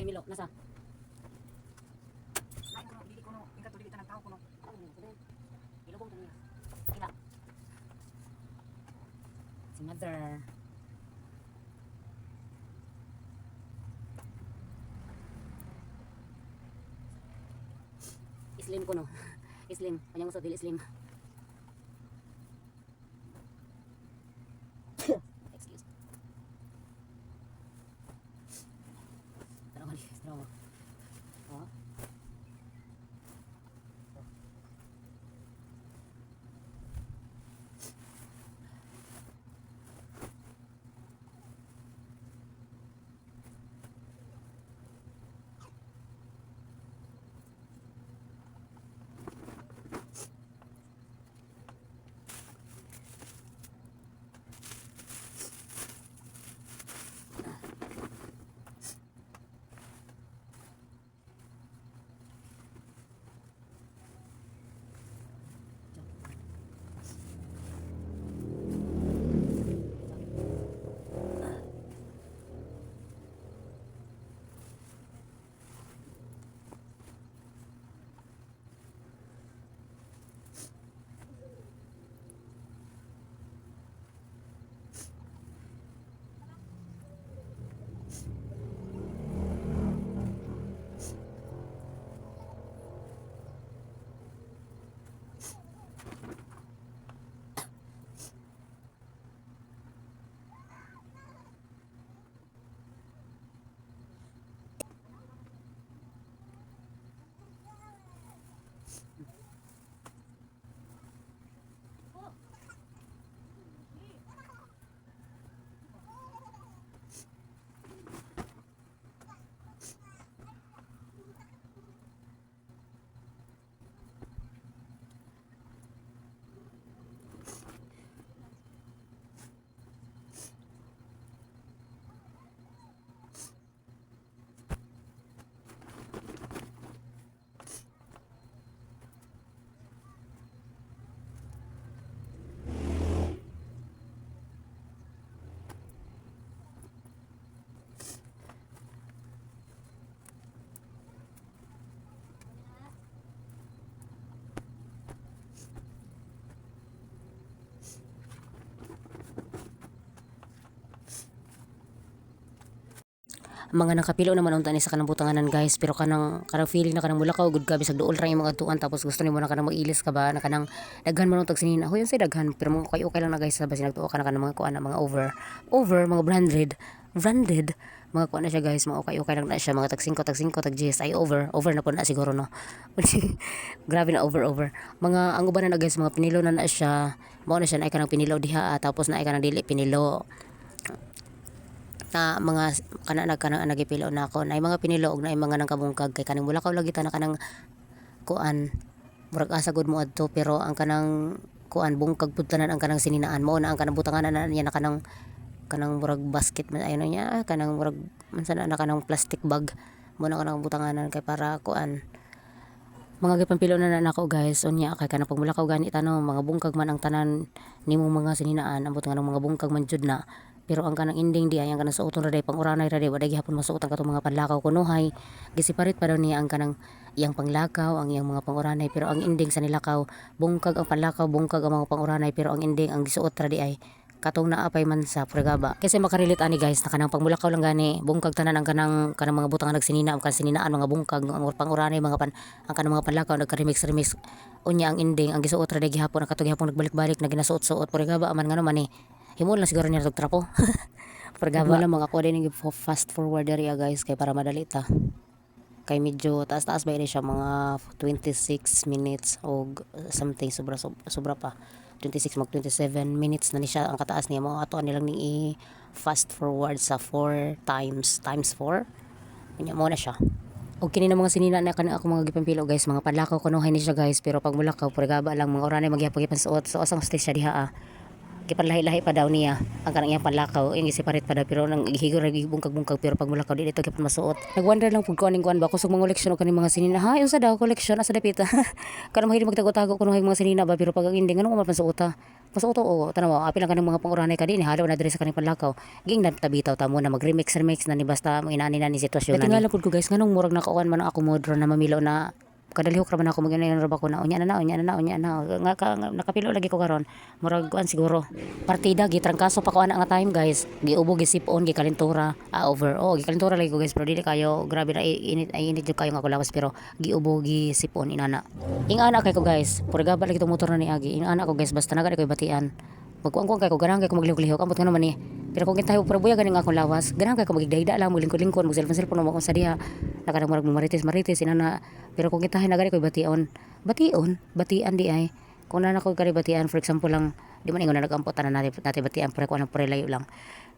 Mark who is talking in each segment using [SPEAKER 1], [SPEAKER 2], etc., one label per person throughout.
[SPEAKER 1] Milo, nasa? Si mother. Slim ko no. Slim. Kanyang usap dili slim. Excuse. Tara mali. Tara. Oh. Mga nakapilo naman unta ni sa kanang butanganan guys, pero kanang feeling na kanang mulakaw gud ka bisag duol ra yung mga tuan, tapos gusto nimo na kanang mag-ilis ka ba na kanang daghan man tag sinina hoy say daghan, pero mga okay lang na guys sa basin nagtuo ka na kanang mga kuan mga over mga branded mga kuan na siya guys, mga okay lang na siya, mga tag 5 tag 10 ay over na po na siguro no. Grabe na over mga ang uban na guys, mga pinilo na siya, mao na siya na ay kanang pinilo diha, tapos na ay kanang dili pinilo na mga kanang nagipilo na ako na mga piniloog na mga nang kabungkag kay kanang mulakaw lagi ta na kanang kuan murag asa gud mo adto, pero ang kanang kuan bungkag pud tanan ang kanang sininaan mo na ang kanang butanganan na niya na kanang murag basket man ayon niya, kanang murag man sana na kanang plastic bag mo na kanang butanganan kay para kuan mga gipampilo na nako guys unya kay kanang pagmulakaw gani tanong mga bungkag man ang tanan nimo mga sininaan ambot nga mga bungkag man jud na, pero ang kanang ending di ay ang kanang suoton ra day panguranay ra day waday gihapon masuot ang katong mga panlakaw kunuhay gisiparit pa daw niya ang kanang iyang panglakaw ang iyang mga panguranay, pero ang ending sa nilakaw bungkag ang panlakaw bungkag ang mga panguranay, pero ang ending ang gisuot ra di ay katong naapay man sa pregaba. Kasi makarilit ani guys na kanang pagmulakaw lang gani bungkag tanan ang kanang mga butangan nagsinina ang kanang sininaan mga bungkag ang panguranay mga ang kanang mga panlakaw nagka-remix unya ang ending ang gisuot ra day gihapon ang katong gihapon nagbalik-balik na ginasuot-suot pregaba man ngano man himol lang siguro niya tog trapo. Pregaba lang mga ko din fast forward area guys kay para madali ta kay medyo taas-taas ba ini siya mga 26 minutes o something sobra pa 26 mag 27 minutes na ni siya ang kataas niya mo ato nilang ni fast forward sa 4 times 4 nya mo na siya. Og kini na mga sinina na kanang ako mga gipampilo guys, mga panlakaw kunuhay ni siya guys, pero pag mulakaw pregaba lang mga oranay magyapon suot so asang stage siya diha gipanlahi-lahi pa daw niya ang kanang iyang panlakaw yung separate pa daw, pero nang ihigor ra bungkag-bungkag, pero pag mulakaw dili to gyapon masuot. Nagwonder lang pud ko aning kuan ba kusog mga koleksyon og kaning mga sinina ha unsa daw koleksyon asa dapita. Kanang mahilig magtago-tago kuno mga sinina ba, pero pag ang ending ano man pansuota Masuto o tanaw apil lang kanang mga panguranay kadi ni halo na diri sa kaning panlakaw. Ging natabitaw ta mo na mag-remix na ni basta mo inani na ni sitwasyon na ni. Tingala pud ko guys nganong murag nakakuan man ako modro na mamilo na kadalihok ra man ako maginayon ra ba ko na unya na nga nakapilo lagi ko karon murag kuan siguro partida gitrangkaso pa ko ana nga time guys giubo gisipon gikalentura gikalentura lagi ko guys pero dili kayo grabe na init jud kayo nga kulawas pero giubo gisipon inana ing ana kay ko guys purga lagi to motor na ni agi ing ana ko guys basta naga ko batian magkuang kay ko ganang kay ko maglihok-lihok ambot nga naman ni pero kung kintayo pero buya ganing akong lawas ganang kay ko magigdayda lang maglingkod-lingkod mag cellphone mo sa diha nakadang murag marites inana pero kung kintahay na gani ko batian di ay kung na ko kari batian for example lang di man ingon na nagampot na natin batian pero ko anang layo lang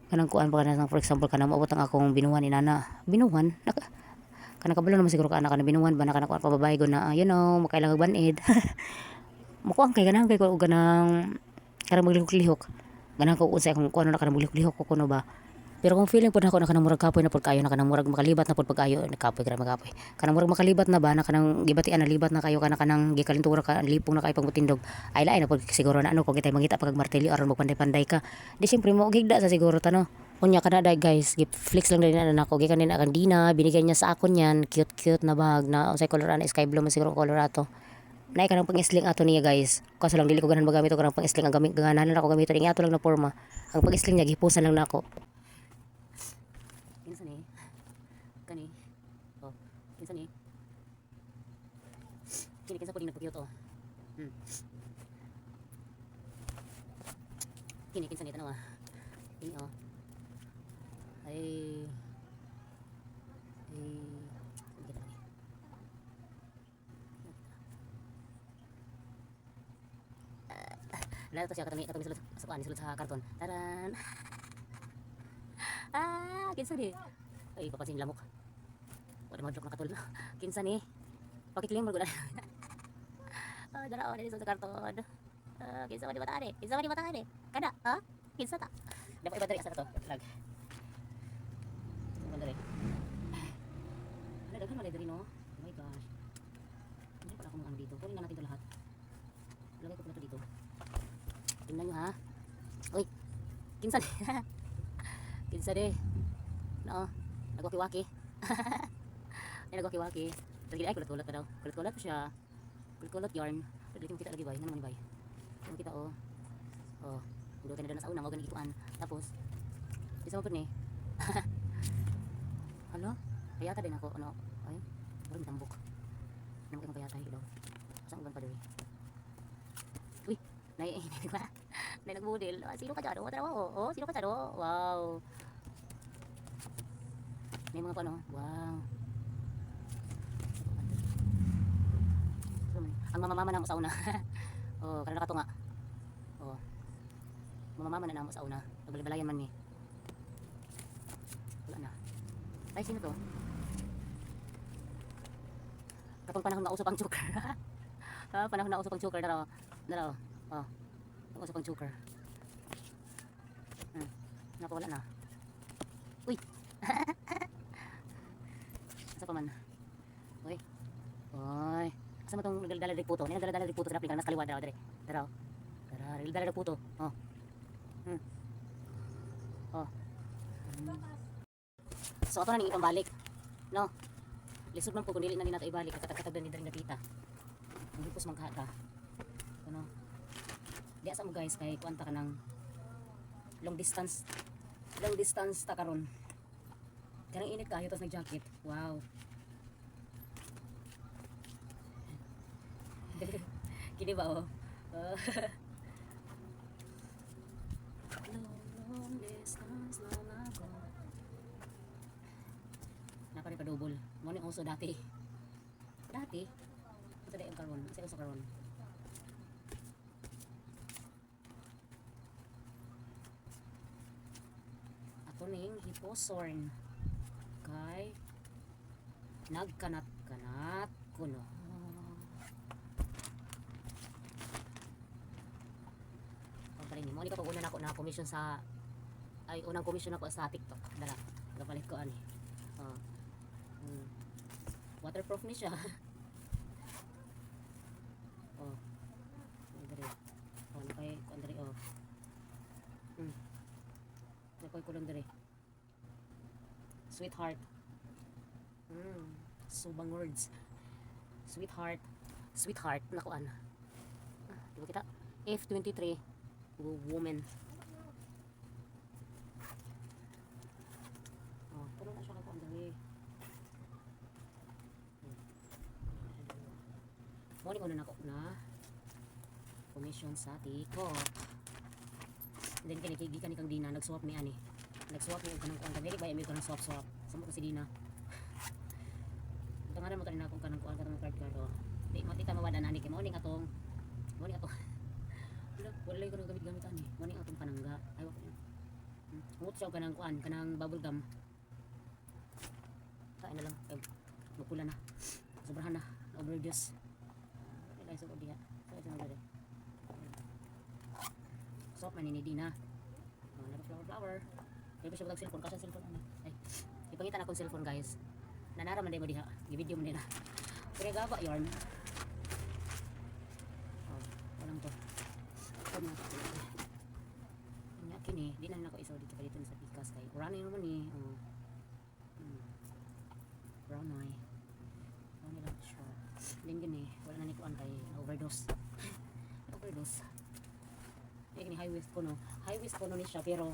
[SPEAKER 1] kanang kuan pa kanang for example kanang maabot ang akong binuhan inana binuhan kanang kabalo naman siguro ka anak kanang binuhan ba na kanang kuan pababae ko na you know makailang banid mukuang kay ganang kay ko ganang karang maglihok-lihok ganang ko unsay kung kuno na kanang maglihok-lihok ko kuno ba pero kung feeling pud ako na kanang murag kapoy na pud kayo na kanang murag makalibat na pud pagkayo kapoy gra magapoy kanang murag makalibat na ba na kanang gibatian na libat na kayo kanang gikalintura ka lipong na kayo pagmutindog ay lain na pud siguro na ano kung kitay mangita pag martilyo aron magpanday-panday ka di syempre mo gigda sa siguro tano unya kana dai guys flex lang din na nako gikan din akan dina binigyan niya sa akon yan cute na bag na unsay color ana sky blue man siguro color ato nay kanang pang-isling ato niya guys kaso lang dili ko ganan magamit og kanang pang-isling ang gamit ganahan ako gamito ning ato lang na porma ang pang-isling niya gipusan lang nako kinsa ni kani oh kinsa ni kini kinsa pud nagpa-cute oh kini kinsa ni tanawa kini oh ay Lalo to siya katumi sulod sa karton. Taran. Kinsa ni? Ay papansin lamok. Wala man na katul. Kinsa ni? Pakikling mo gud. Dara dili sa karton. Kinsa man di batane? Kinsa man di batane? Kada, ha? Kinsa ta? Dapat ibadari asa to. Lag. Ibadari. Daghan man diri no. Oh my gosh. Hindi pala akong ano dito. Kunin na natin ito lahat. Lagay ko pala ito dito. Tingnan nyo ha. Uy, kinsa di? Kinsa di? No, nagwaki-waki. Ay, nagwaki-waki. Lagi ay, kulat-kulat pa daw. Kulat-kulat pa siya. Kulat-kulat yarn. Pero dito kita lagi bay. Ano naman bay? Ano kita oh. Oh, hindi ka na doon sa una. Mga ganun ikuan. Tapos, isa mo po ni. Hala? Kayata din ako. Ano? Ay, parang tambok. Ano kayong kayata hilaw? Saan uban pa doon? Uy, naiinit ba? May nagbudil. Sino ka dyan? Oh, sino ka dyan? Wow. May mga paano? Wow. Ang mamamama na mo sa una. Oh, karena nakatunga. Oh. Mamamama na mo sa una. Pagbalimbalayan man ni. Wala na. Ay, sino to? Kapag panahon na usap ang choker. Panahon na usap ang choker. Daraw. Oh. Usap ang choker. Napawala na. Uy. Asa pa man. Uy. Oy. Asa mo tong nagdala dig puto? Ni nagdala dig puto sa nas kaliwa daraw dire. Daraw. Nagdala dig puto. Oh. Oh. So ato na ning ipambalik. No. Lisod man po kung dili na nato ibalik katatag ni diri nakita. Hindi pos magkata. Ano? Di asa mo guys kay kuanta ka ng long distance ta karon. Kanang init kayo tapos nag-jacket. Wow. Kini ba oh? Long distance long ago. Napari pa double. Mo ni uso dati. Dati. Ito dai ang karon. Sa uso karon. Ning hiposorn kay nagkanat-kanat kuno. Pagpalit ni mo ni kapag una nako na commission sa unang commission ako sa TikTok. Dala, gapalit ko ani. Waterproof ni siya. Oh. Dere. Oh, kay kuan dere oh. kay kulang dire. Sweetheart. Subang words. Sweetheart. Sweetheart. Nakuan. Diba kita? F23. Woman. Oh, pero na siya kakuan dali. Muli ko na nako na commission sa TikTok. Then gikan ni kang Dina nag-swap mi ani. Nag-swap mi kanang kuan dali ba mi ko nang swap. Samo ko si Dina. Tangaran mo tanin akong kanang kuan kanang card card. Di mo kita mawada na ni kay mo ning atong. Wala ko nang gamit-gamit ani. Mo ning atong panangga. Ay wa ko. Ngut siya kanang kuan kanang bubble gum. Kain na lang. Magpula na. Sobrahan na. Overdose. Ay so diha. So ito na dali. Swap man ni Dina. Flower. Pero siya bagag cellphone, kasi cellphone ano. Ay, ipangitan akong cellphone guys. Nanara man day mo diha. Gi-video mo nila. Pero gaba yarn. Oh, walang to. Ito na. Nya kini, di na nako isaw dito pa dito sa pikas kay. Running naman ni. Oh. Brown eye. Ano lang siya. Din gini, wala na ni kuan kay overdose. Overdose. Eh kini high waist ko no. High waist ko no ni siya pero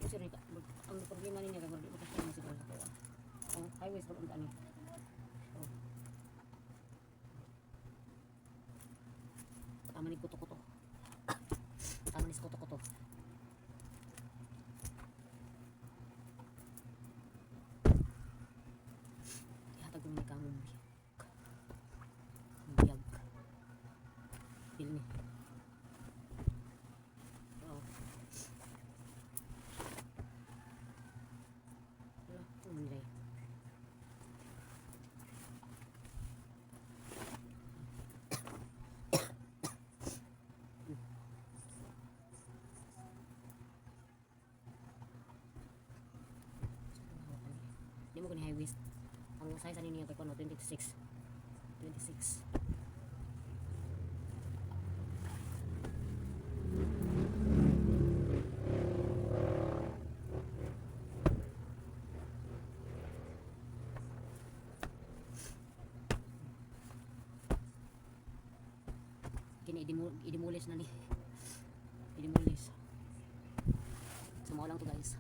[SPEAKER 1] sir ang problema niya kay di makasya mo siguro ko. Oh, high waist ko ani. Oh. Tama ni kuto-kuto. Tama ni kuto-kuto. Ihatag ko ni kang biyag. Pilni. Oh. Wala, tumunlay. Di mo ko ni high waist. Ang size ani niya kay kuno 26. 26. Kini idimulis na ni. Idimulis. Sumaw lang to guys.